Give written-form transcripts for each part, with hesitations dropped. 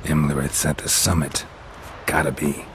Imlerith's at the summit. Gotta be.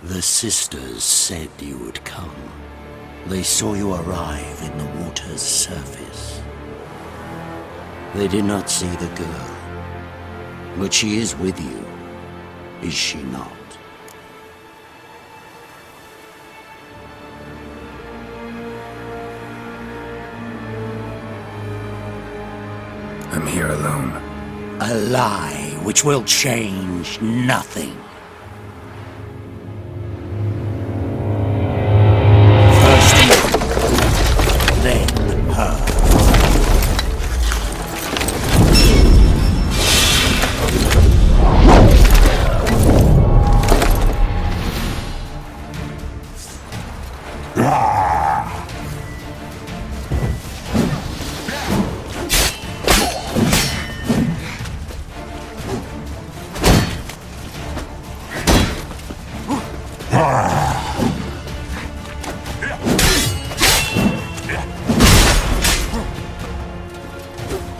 The sisters said you would come. They saw you arrive in the water's surface. They did not see the girl. But she is with you, is she not? I'm here alone. A lie which will change nothing.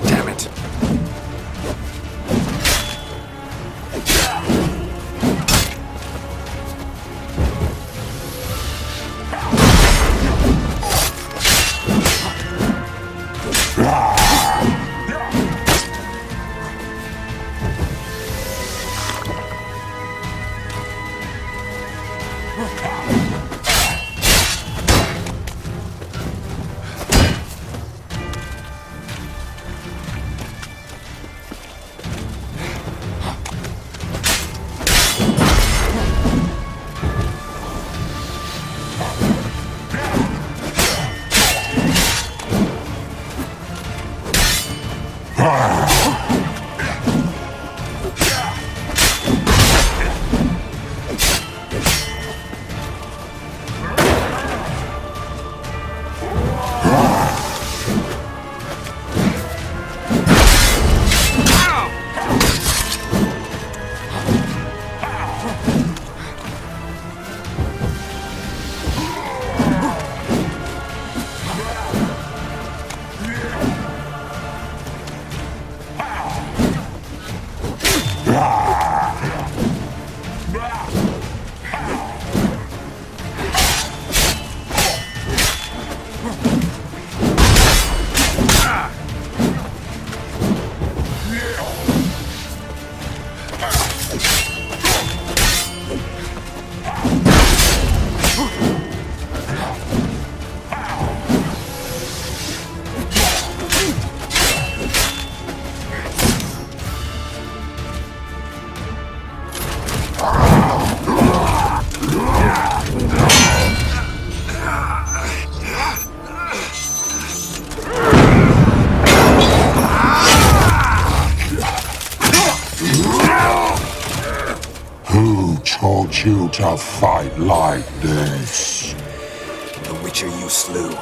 Damn it. Who taught you to fight like this? The Witcher you slew.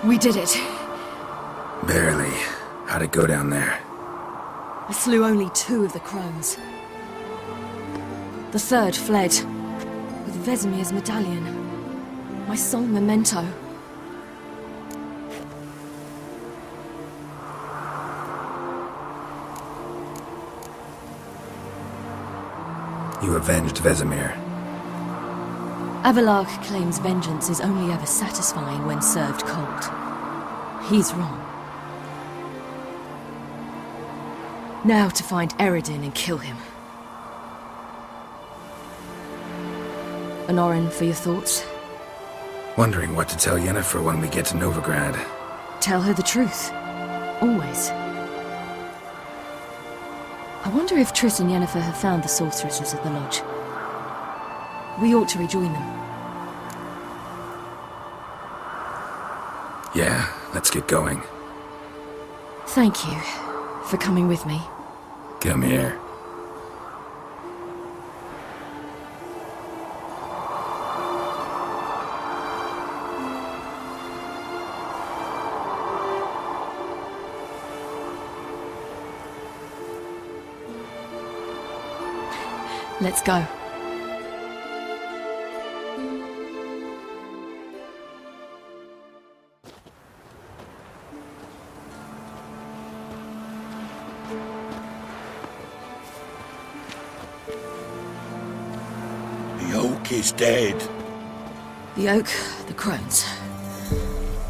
We did it. Barely. How'd it go down there? I slew only 2 of the crones. The third fled, with Vesemir's medallion. My sole memento. You avenged Vesemir. Avalark claims vengeance is only ever satisfying when served cold. He's wrong. Now to find Eredin and kill him. Honorin, for your thoughts? Wondering what to tell Yennefer when we get to Novigrad. Tell her the truth. Always. I wonder if Triss and Yennefer have found the sorceresses at the lodge. We ought to rejoin them. Yeah, let's get going. Thank you for coming with me. Come here. Let's go. The oak is dead. The oak, the crones.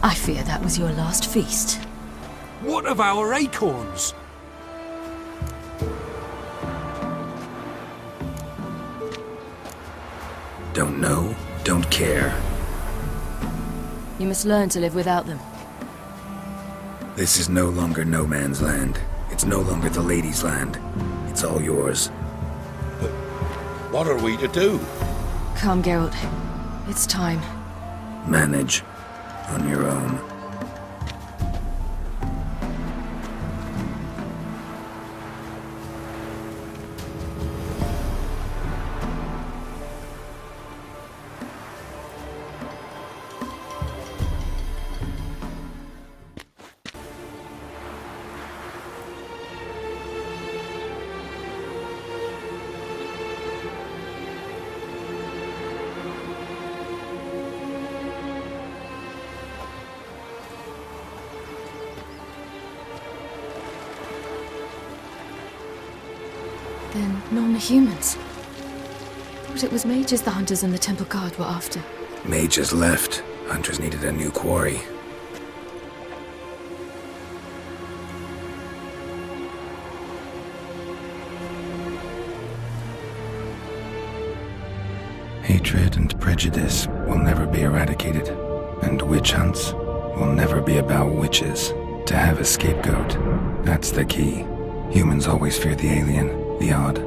I fear that was your last feast. What of our acorns? Don't know, don't care. You must learn to live without them. This is no longer no man's land. It's no longer the lady's land. It's all yours. What are we to do? Come, Geralt. It's time. Manage. On your own. Then non-humans. Thought it was mages the hunters and the temple guard were after. Mages left. Hunters needed a new quarry. Hatred and prejudice will never be eradicated, and witch hunts will never be about witches. To have a scapegoat, that's the key. Humans always fear the alien, the odd.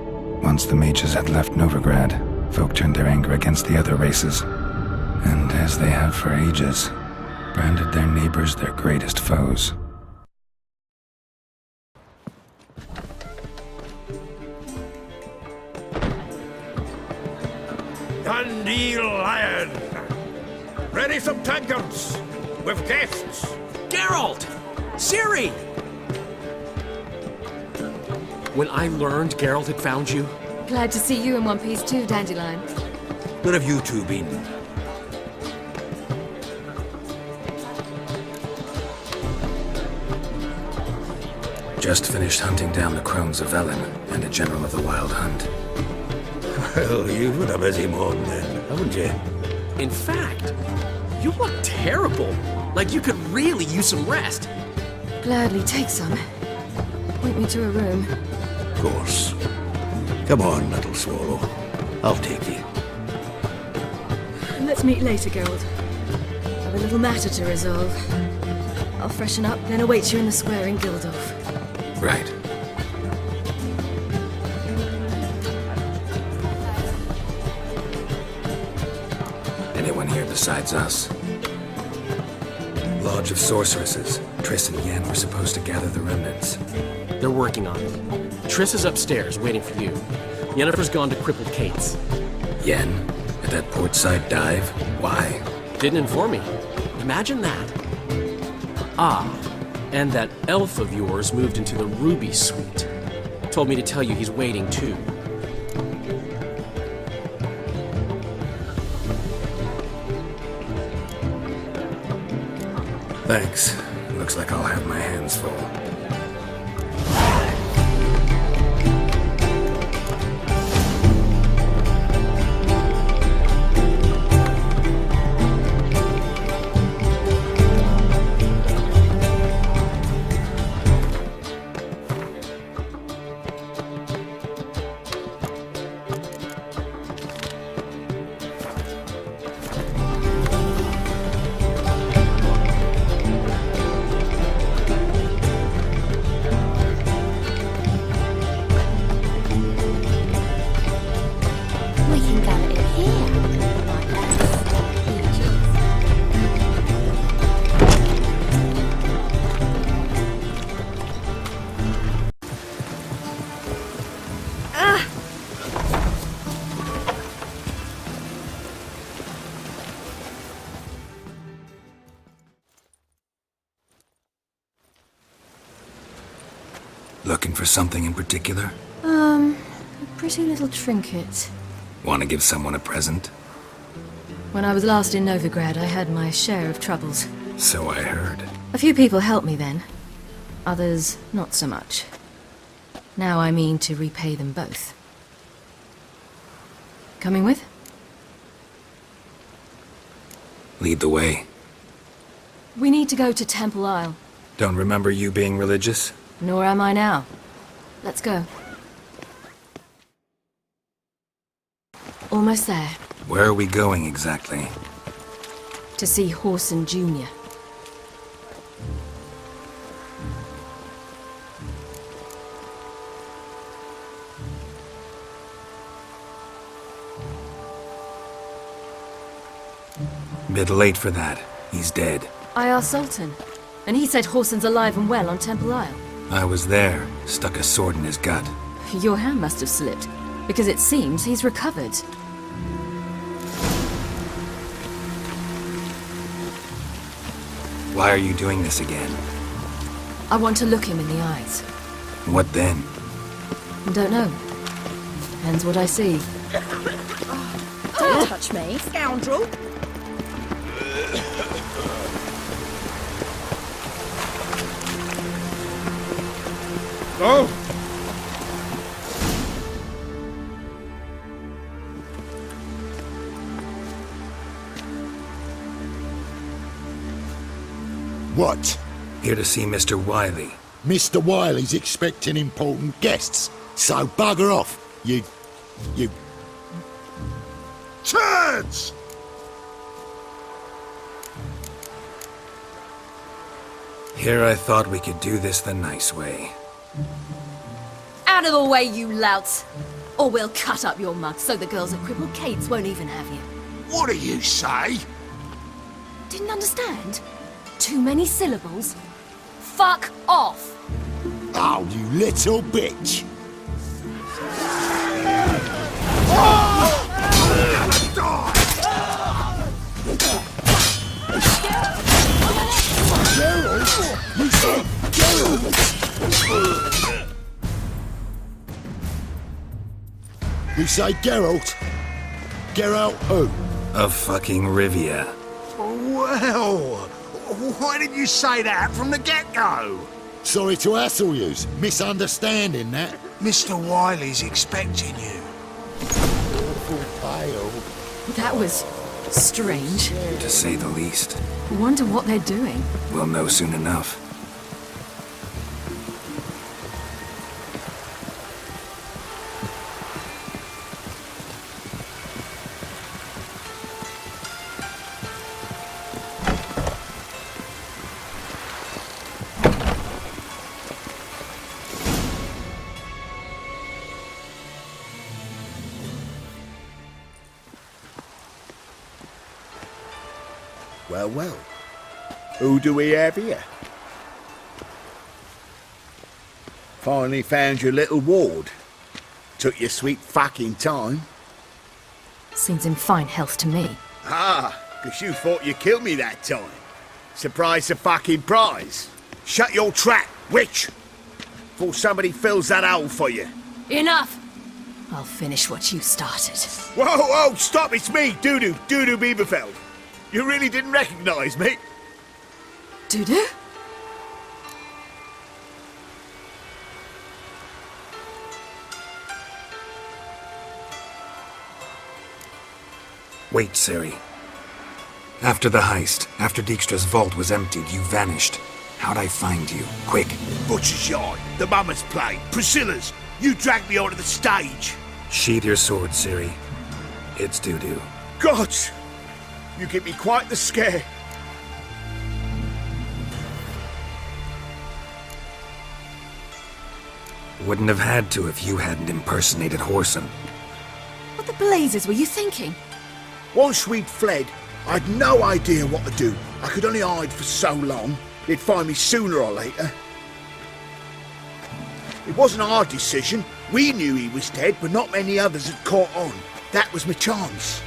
Once the mages had left Novigrad, folk turned their anger against the other races, and as they have for ages, branded their neighbors their greatest foes. Dandelion! Ready some tankards! With guests! Geralt! Ciri! When I learned Geralt had found you, Glad to see you in one piece too, Dandelion. Where have you two been? Just finished hunting down the crones of Velen and a general of the Wild Hunt. Well, you've had a busy morning then, haven't you? in fact, you look terrible. Like you could really use some rest. Gladly take some. Point me to a room. Of course. Come on, little swallow. I'll take you. Let's meet later, Geralt. I've a little matter to resolve. I'll freshen up, then await you in the square in Gildorf. Right. Anyone here besides us? Lodge of Sorceresses. Triss and Yen were supposed to gather the remnants. They're working on it. Triss is upstairs, waiting for you. Yennefer's gone to Crippled Kate's. Yen? At that portside dive? Why? Didn't inform me. Imagine that. Ah, and that elf of yours moved into the Ruby Suite. Told me to tell you he's waiting too. Thanks. Looks like I'll have my hands full. We can gather it here. Like Looking for something in particular? A pretty little trinket. Want to give someone a present? When I was last in Novigrad, I had my share of troubles. So I heard. A few people helped me then. Others, not so much. Now I mean to repay them both. Coming with? Lead the way. We need to go to Temple Isle. Don't remember you being religious? Nor am I now. Let's go. Almost there. Where are we going exactly? To see Horson Jr. Bit late for that. He's dead. I asked Sultan, and he said Horson's alive and well on Temple Isle. I was there. Stuck a sword in his gut. Your hand must have slipped, because it seems he's recovered. Why are you doing this again? I want to look him in the eyes. What then? Don't know. Depends what I see. Don't touch me, scoundrel! Oh! What? Here to see Mr. Wiley. Mr. Wiley's expecting important guests. So bugger off, you... Turds! Here I thought we could do this the nice way. Out of the way, you louts! Or we'll cut up your mug so the girls at Crippled Kate's won't even have you. What do you say? Didn't understand? Too many syllables? Fuck off! Oh, you little bitch! You say Geralt? Geralt who? Of fucking Rivia. Well, why didn't you say that from the get-go? Sorry to hassle yous. Misunderstanding that. Mr. Wiley's expecting you. Awful pale. That was strange. To say the least. Wonder what they're doing. We'll know soon enough. Well, well. Who do we have here? Finally found your little ward. Took your sweet fucking time. Seems in fine health to me. Ah, 'cause you thought you killed me that time. Surprise the fucking prize. Shut your trap, witch! Before somebody fills that hole for you. Enough! I'll finish what you started. Whoa, stop, it's me, Dudu Bieberfeld. You really didn't recognize me? Dudu? Wait, Ciri. After the heist, after Dijkstra's vault was emptied, you vanished. How'd I find you? Quick. Butcher's Yard, the Mama's Play, Priscilla's. You dragged me onto the stage. Sheathe your sword, Ciri. It's Dudu. God! You give me quite the scare. Wouldn't have had to if you hadn't impersonated Whoreson. What the blazes were you thinking? Once we'd fled, I'd no idea what to do. I could only hide for so long. They'd find me sooner or later. It wasn't our decision. We knew he was dead, but not many others had caught on. That was my chance.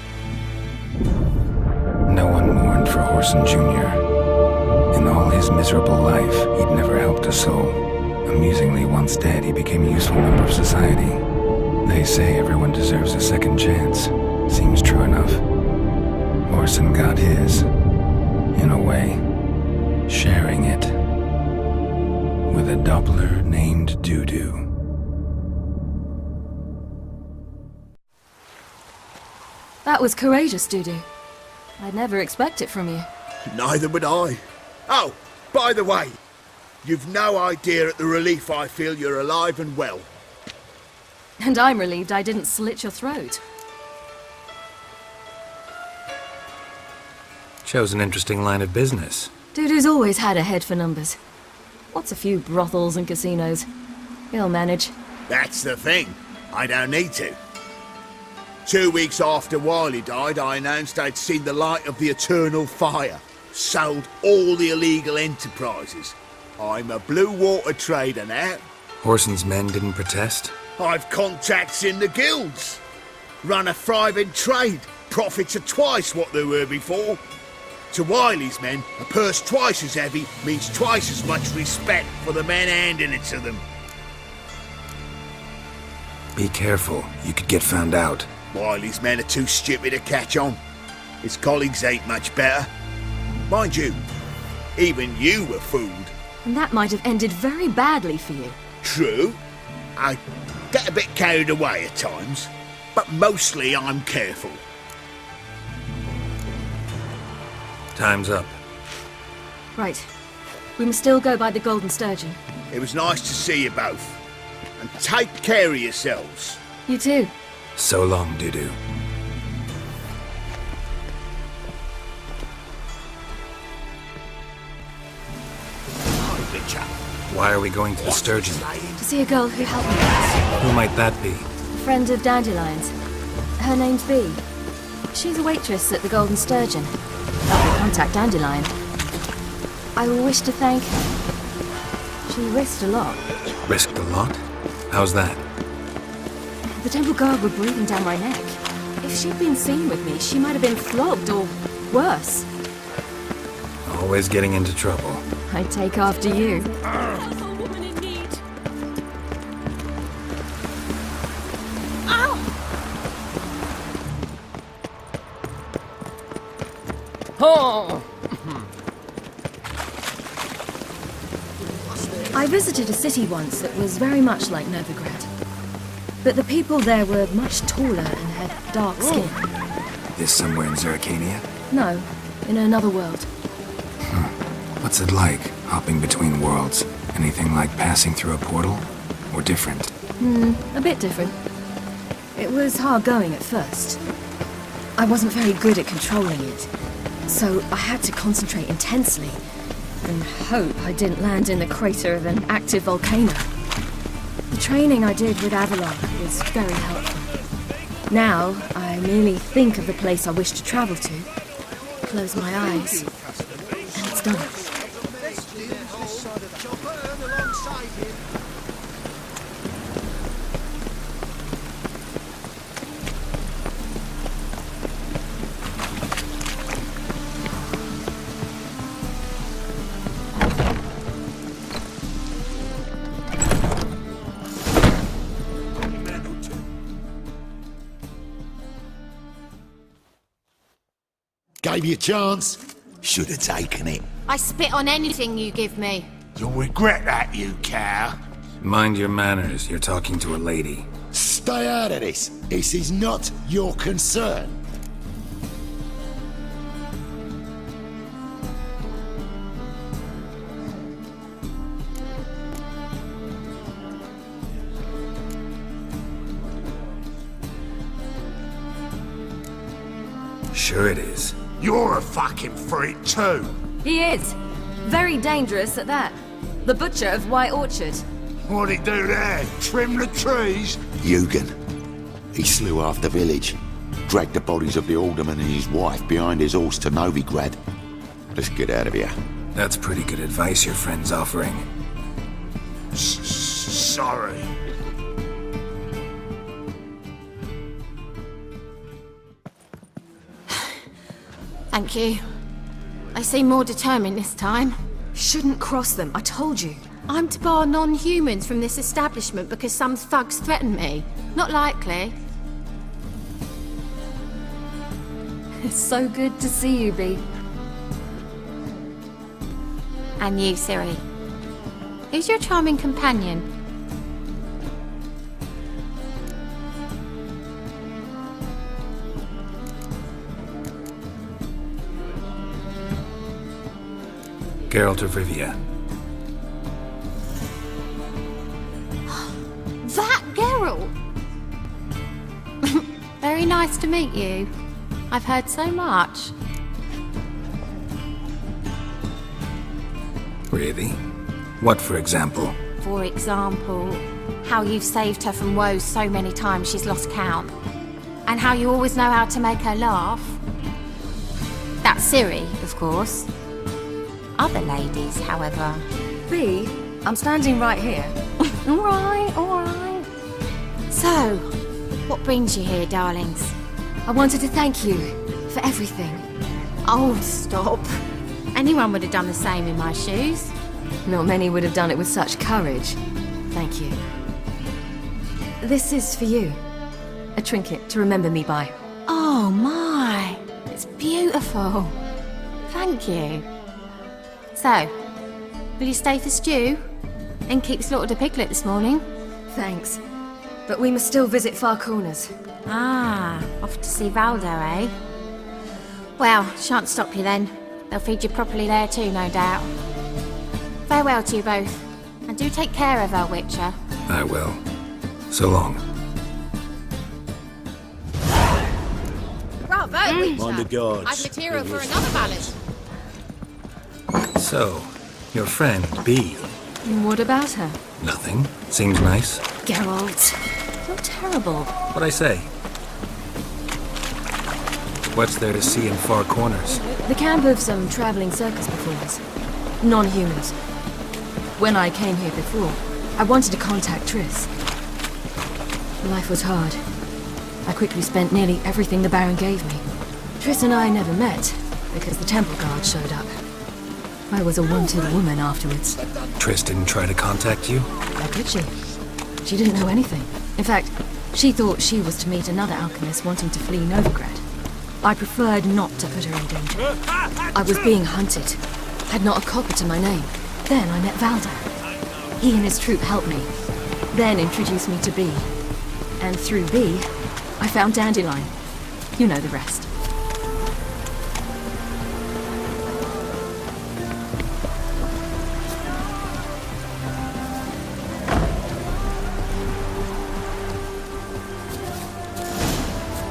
No one mourned for Whoreson Jr. In all his miserable life, he'd never helped a soul. Amusingly, once dead, he became a useful member of society. They say everyone deserves a second chance. Seems true enough. Whoreson got his, in a way, sharing it with a Doppler named Dudu. That was courageous, Dudu. I'd never expect it from you. Neither would I. Oh, by the way, you've no idea at the relief I feel you're alive and well. And I'm relieved I didn't slit your throat. Chose an interesting line of business. Dudu's always had a head for numbers. What's a few brothels and casinos? He'll manage. That's the thing. I don't need to. 2 weeks after Wiley died, I announced I'd seen the light of the eternal fire. Sold all the illegal enterprises. I'm a blue water trader now. Whoreson's men didn't protest? I've contacts in the guilds. Run a thriving trade. Profits are twice what they were before. To Wiley's men, a purse twice as heavy means twice as much respect for the men handing it to them. Be careful, you could get found out. Wiley's men are too stupid to catch on. His colleagues ain't much better. Mind you, even you were fooled. And that might have ended very badly for you. True. I get a bit carried away at times, but mostly I'm careful. Time's up. Right. We must still go by the Golden Sturgeon. It was nice to see you both. And take care of yourselves. You too. So long, Dudu. Hi, Witcher. Why are we going to the Sturgeon? To see a girl who helped me once. Who might that be? A friend of Dandelion's. Her name's Bee. She's a waitress at the Golden Sturgeon. Help me contact Dandelion. I wish to thank her. She risked a lot. Risked a lot? How's that? The temple guard were breathing down my neck. If she'd been seen with me, she might have been flogged or worse. Always getting into trouble. I'd take after you. I visited a city once that was very much like Novigrad. But the people there were much taller and had dark skin. This somewhere in Zerrikania? No, in another world. What's it like, hopping between worlds? Anything like passing through a portal? Or different? A bit different. It was hard going at first. I wasn't very good at controlling it, so I had to concentrate intensely and hope I didn't land in the crater of an active volcano. The training I did with Avalon was very helpful. Now, I merely think of the place I wish to travel to, close my eyes, and it's done. gave you a chance. Should have taken it. I spit on anything you give me. You'll regret that, you cow. Mind your manners, you're talking to a lady. Stay out of this. This is not your concern. Sure it is. You're a fucking freak too. He is. Very dangerous at that. The butcher of White Orchard. What'd he do there? Trim the trees? Eugen. He slew half the village. Dragged the bodies of the alderman and his wife behind his horse to Novigrad. Let's get out of here. That's pretty good advice your friend's offering. Sorry. Thank you. I seem more determined this time. Shouldn't cross them, I told you. I'm to bar non-humans from this establishment because some thugs threaten me. Not likely. It's so good to see you, Bee. And you, Ciri. Who's your charming companion? Geralt of Rivia. That Geralt! Very nice to meet you. I've heard so much. Really? What, for example? For example, how you've saved her from woes so many times she's lost count. And how you always know how to make her laugh. That's Ciri, of course. Other ladies, however. Bee, I'm standing right here. All right. So, what brings you here, darlings? I wanted to thank you for everything. Oh, stop. Anyone would have done the same in my shoes. Not many would have done it with such courage. Thank you. This is for you. A trinket to remember me by. Oh my, it's beautiful. Thank you. So, will you stay for stew? And keep slaughtered a piglet this morning? Thanks. But we must still visit Far Corners. Ah, off to see Valdo, eh? Well, shan't stop you then. They'll feed you properly there too, no doubt. Farewell to you both. And do take care of our Witcher. I will. So long. Bravo, Witcher! Mind the guards. I've material for another ballad. So, your friend, Bee. What about her? Nothing. Seems nice. Geralt, you're terrible. What'd I say? What's there to see in Far Corners? The camp of some traveling circus performers. Non-humans. When I came here before, I wanted to contact Triss. Life was hard. I quickly spent nearly everything the Baron gave me. Triss and I never met, because the temple guard showed up. I was a wanted woman afterwards. Triss didn't try to contact you? How could she? She didn't know anything. In fact, she thought she was to meet another alchemist wanting to flee Novigrad. I preferred not to put her in danger. I was being hunted. Had not a copper to my name. Then I met Valdo. He and his troop helped me. Then introduced me to Bee. And through Bee, I found Dandelion. You know the rest.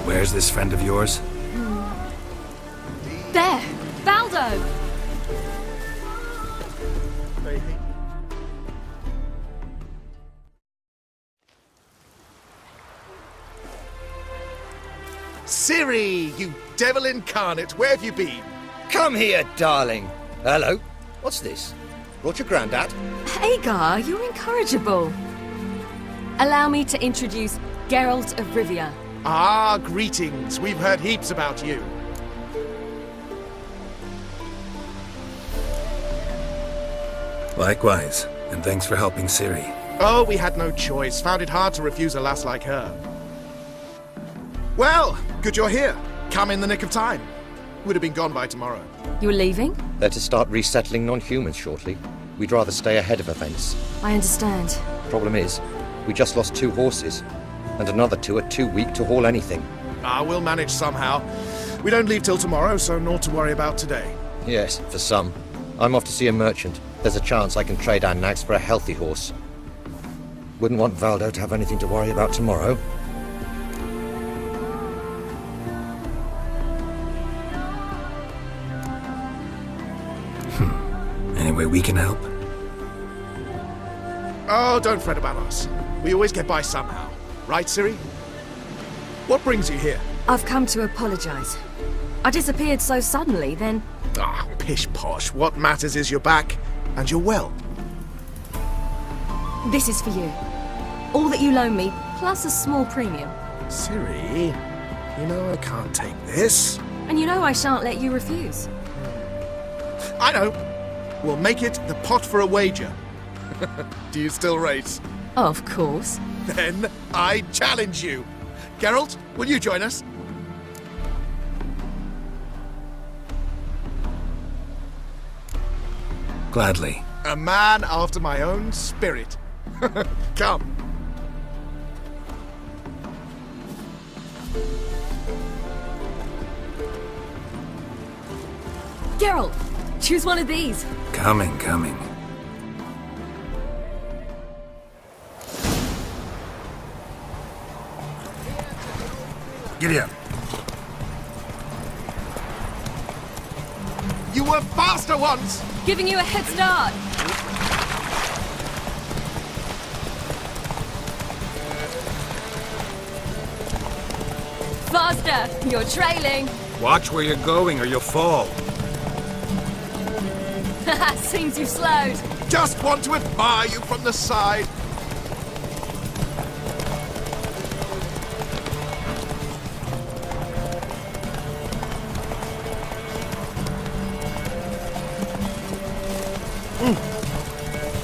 Where's this friend of yours? There! Valdo! Ciri, you devil incarnate, where have you been? Come here, darling. Hello. What's this? Brought your granddad? Hagar, you're incorrigible. Allow me to introduce Geralt of Rivia. Ah, greetings. We've heard heaps about you. Likewise, and thanks for helping Ciri. Oh, we had no choice. Found it hard to refuse a lass like her. Well, good you're here. Come in the nick of time. Would have been gone by tomorrow. You're leaving? They're to start resettling non-humans shortly. We'd rather stay ahead of events. I understand. Problem is, we just lost 2 horses, and another 2 are too weak to haul anything. We'll manage somehow. We don't leave till tomorrow, so naught to worry about today. Yes, for some. I'm off to see a merchant. There's a chance I can trade our nags for a healthy horse. Wouldn't want Valdo to have anything to worry about tomorrow. Any way we can help? Oh, don't fret about us. We always get by somehow. Right, Ciri? What brings you here? I've come to apologize. I disappeared so suddenly, then... Pish-posh. What matters is you're back, and you're well. This is for you. All that you loan me, plus a small premium. Ciri, you know I can't take this. And you know I shan't let you refuse. I know. We'll make it the pot for a wager. Do you still race? Of course. Then I challenge you. Geralt, will you join us? Gladly. A man after my own spirit. Come. Geralt, choose one of these. Coming. Giddy up. You were faster once! Giving you a head start. Faster! You're trailing. Watch where you're going or you'll fall. Seems you've slowed. Just want to admire you from the side.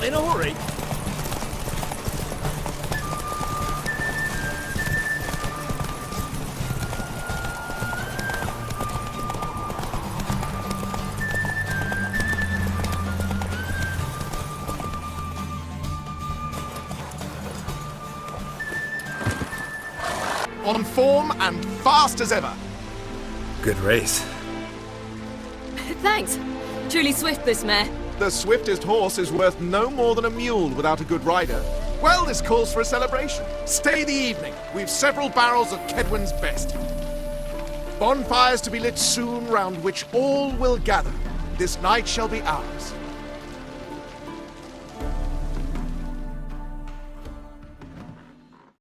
In a hurry. On form and fast as ever. Good race. Thanks. Truly swift, this mare. The swiftest horse is worth no more than a mule without a good rider. Well, this calls for a celebration. Stay the evening. We've several barrels of Kedwen's best. Bonfires to be lit soon, round which all will gather. This night shall be ours.